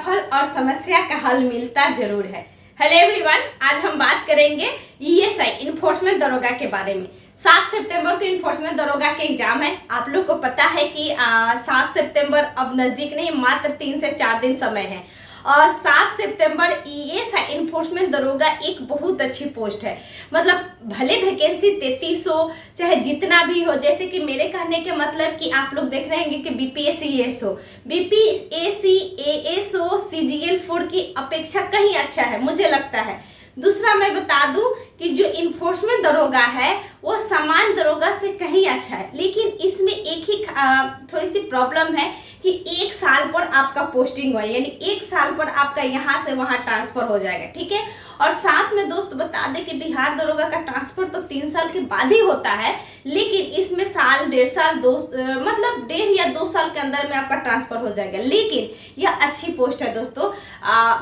फल और समस्या का हल मिलता जरूर है। हेलो एवरीवन, आज हम बात करेंगे ईएसआई इन्फोर्समेंट दरोगा के बारे में। 7 सितंबर को इन्फोर्समेंट दरोगा के एग्जाम है। आप लोग को पता है कि 7 सितंबर अब नजदीक नहीं, मात्र 3 से 4 दिन समय है। और 7 सितंबर ईएसआई इन्फोर्समेंट दरोगा एक बहुत अच्छी पोस्ट है। मतलब भले वैकेंसी 3300 चाहे जितना भी हो, जैसे कि मेरे कहने के मतलब कि आप लोग देख रहे हैं कि BPSC ASO, BPSC ASO CGL 4 की अपेक्षा कहीं अच्छा है मुझे लगता है। दूसरा मैं बता दूं कि जो इन्फोर्समेंट दरोगा है वो सामान्य दरोगा से कहीं अच्छा है, लेकिन इसमें एक ही थोड़ी सी प्रॉब्लम है कि 1 साल पर आपका पोस्टिंग हुआ, यानी 1 साल पर आपका यहाँ से वहाँ ट्रांसफर हो जाएगा, ठीक है। और साथ में दोस्त बता दें कि बिहार दरोगा का ट्रांसफर तो 3 साल के बाद ही होता है, लेकिन इसमें साल 1.5 साल मतलब 1.5 या 2 साल के अंदर में आपका ट्रांसफर हो जाएगा। लेकिन यह अच्छी पोस्ट है दोस्तों,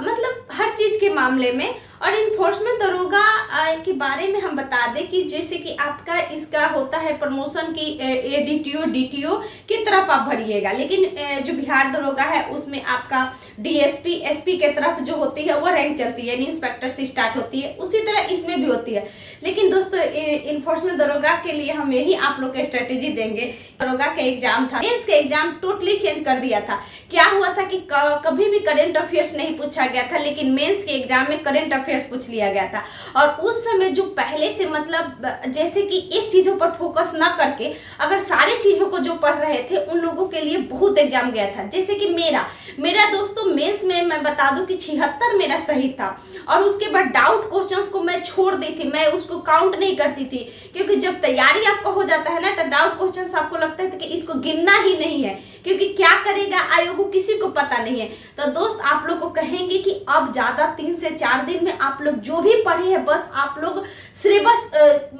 मतलब हर चीज के मामले में। और इन्फोर्समेंट दरोगा के बारे में हम बता दें कि जैसे कि आपका इसका होता है प्रमोशन की एडीटीओ डीटीओ की तरफ आप बढ़िएगा, लेकिन जो बिहार दरोगा है उसमें आपका डीएसपी एसपी के तरफ जो होती है वो रैंक चलती है, यानी इंस्पेक्टर से स्टार्ट होती है। उसी तरह इसमें भी होती है। लेकिन दोस्तों इन्फोर्समेंट दरोगा के लिए हम यही आप लोग को स्ट्रेटेजी देंगे। दरोगा का एग्जाम था, मेंस का एग्जाम टोटली चेंज कर दिया था। क्या हुआ था कि कभी भी करंट अफेयर्स नहीं पूछा गया था, लेकिन मेंस के एग्जाम में करंट अफेयर्स पूछ लिया गया था। और उस समय जो पहले से मतलब जैसे कि एक चीजों पर फोकस ना करके अगर सारी चीजों को जो पढ़ रहे थे उन लोगों के लिए बहुत एग्जाम गया था। जैसे कि मेरा दोस्तों मेंस में मैं बता दूं कि 76 मेरा सही था, और उसके बाद डाउट क्वेश्चंस को मैं छोड़ दी थी, मैं उसको काउंट नहीं करती थी, क्योंकि जब तैयारी आपका हो जाता है ना तो डाउट क्वेश्चंस आपको लगता है कि इसको गिनना ही नहीं है, क्योंकि क्या करेगा आयोग किसी को पता नहीं है। तो दोस्त आप लोग को कहेंगे कि अब ज्यादा 3 से 4 दिन में आप लोग जो भी पढ़े हैं बस आप लोग सिलेबस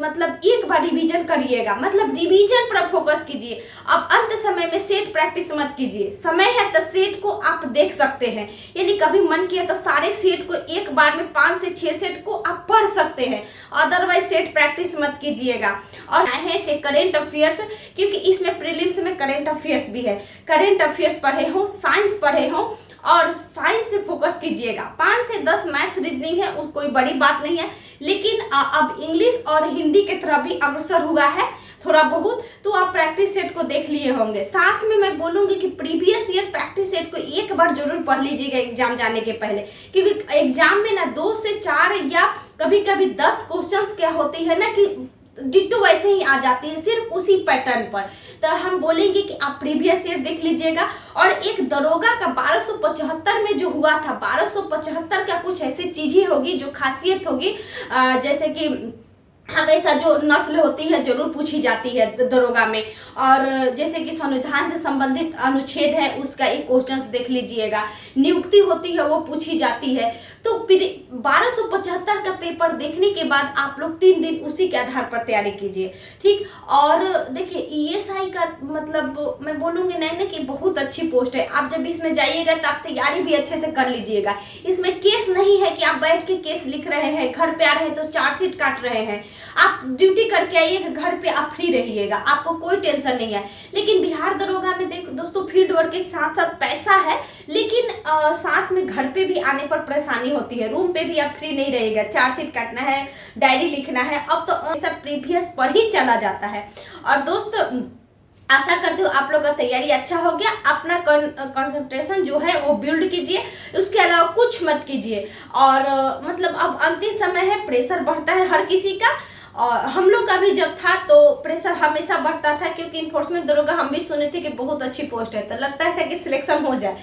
मतलब एक बार रिवीजन करिएगा, मतलब रिवीजन पर फोकस कीजिए। अब अंत समय में सेट प्रैक्टिस मत कीजिए, समय है तो सेट को आप देख सकते हैं, यानी कभी मन किया तो सारे सेट को एक बार में 5 से 6 सेट को आप पढ़ सकते हैं, अदरवाइज सेट प्रैक्टिस मत कीजिएगा। और है चाहे करेंट अफेयर्स, क्योंकि इसमें प्रीलिम्स में करेंट अफेयर्स भी है। करेंट अफेयर्स पढ़े हो, साइंस पढ़े हो, और साइंस पे फोकस कीजिएगा। 5 से 10 मैथ्स रीजनिंग है, कोई बड़ी बात नहीं है, लेकिन अब इंग्लिश और हिंदी की तरफ भी अग्रसर हुआ है थोड़ा बहुत, तो आप प्रैक्टिस सेट को देख लिए होंगे। साथ में मैं बोलूंगी कि प्रीवियस ईयर प्रैक्टिस सेट को एक बार जरूर पढ़ लीजिएगा एग्जाम जाने के पहले, क्योंकि एग्जाम में ना 2 से 4 या कभी कभी 10 क्वेश्चंस क्या होती है ना कि डिट्टो वैसे ही आ जाती है, सिर्फ उसी पैटर्न पर। तो हम बोलेंगे कि आप प्रीवियस ईयर देख लीजिएगा। और एक दरोगा का 1275 में जो हुआ था, 1275 का कुछ ऐसी चीजें होगी जो खासियत होगी, जैसे कि हमेशा जो नस्ल होती है जरूर पूछी जाती है दरोगा में, और जैसे कि संविधान से संबंधित अनुच्छेद है उसका एक क्वेश्चन देख लीजिएगा, नियुक्ति होती है वो पूछी जाती है। तो 1275 का पेपर देखने के बाद आप लोग 3 दिन उसी के आधार पर तैयारी कीजिए, ठीक। और देखिए ईएसआई का मतलब मैं बोलूँगी नहीं ना कि बहुत अच्छी पोस्ट है। आप जब इसमें जाइएगा तो आप तैयारी भी अच्छे से कर लीजिएगा। इसमें केस नहीं है कि आप बैठ के केस लिख रहे हैं, घर पे आ रहे हैं तो चार्जशीट काट रहे हैं। आप ड्यूटी करके आइएगा, घर पे आप फ्री रहिएगा, आपको कोई टेंशन नहीं है। लेकिन बिहार दरोगा में देख दोस्तों फील्ड वर्क के साथ साथ पैसा है, लेकिन साथ में घर पे भी आने पर परेशानी होती है। रूम पे भी आप फ्री नहीं रहेगा, चार्जशीट काटना है, डायरी लिखना है, अब तो सब प्रीवियस पर ही चला जाता है। और दोस्त आशा करती हूँ आप लोग का तैयारी अच्छा हो गया। अपना कंसंट्रेशन जो है वो बिल्ड कीजिए, उसके अलावा कुछ मत कीजिए। और मतलब अब अंतिम समय है, प्रेशर बढ़ता है हर किसी का, और हम लोग का भी जब था तो प्रेशर हमेशा बढ़ता था, क्योंकि इन्फोर्समेंट दरोगा हम भी सुने थे कि बहुत अच्छी पोस्ट है, तो लगता था कि सिलेक्शन हो जाए।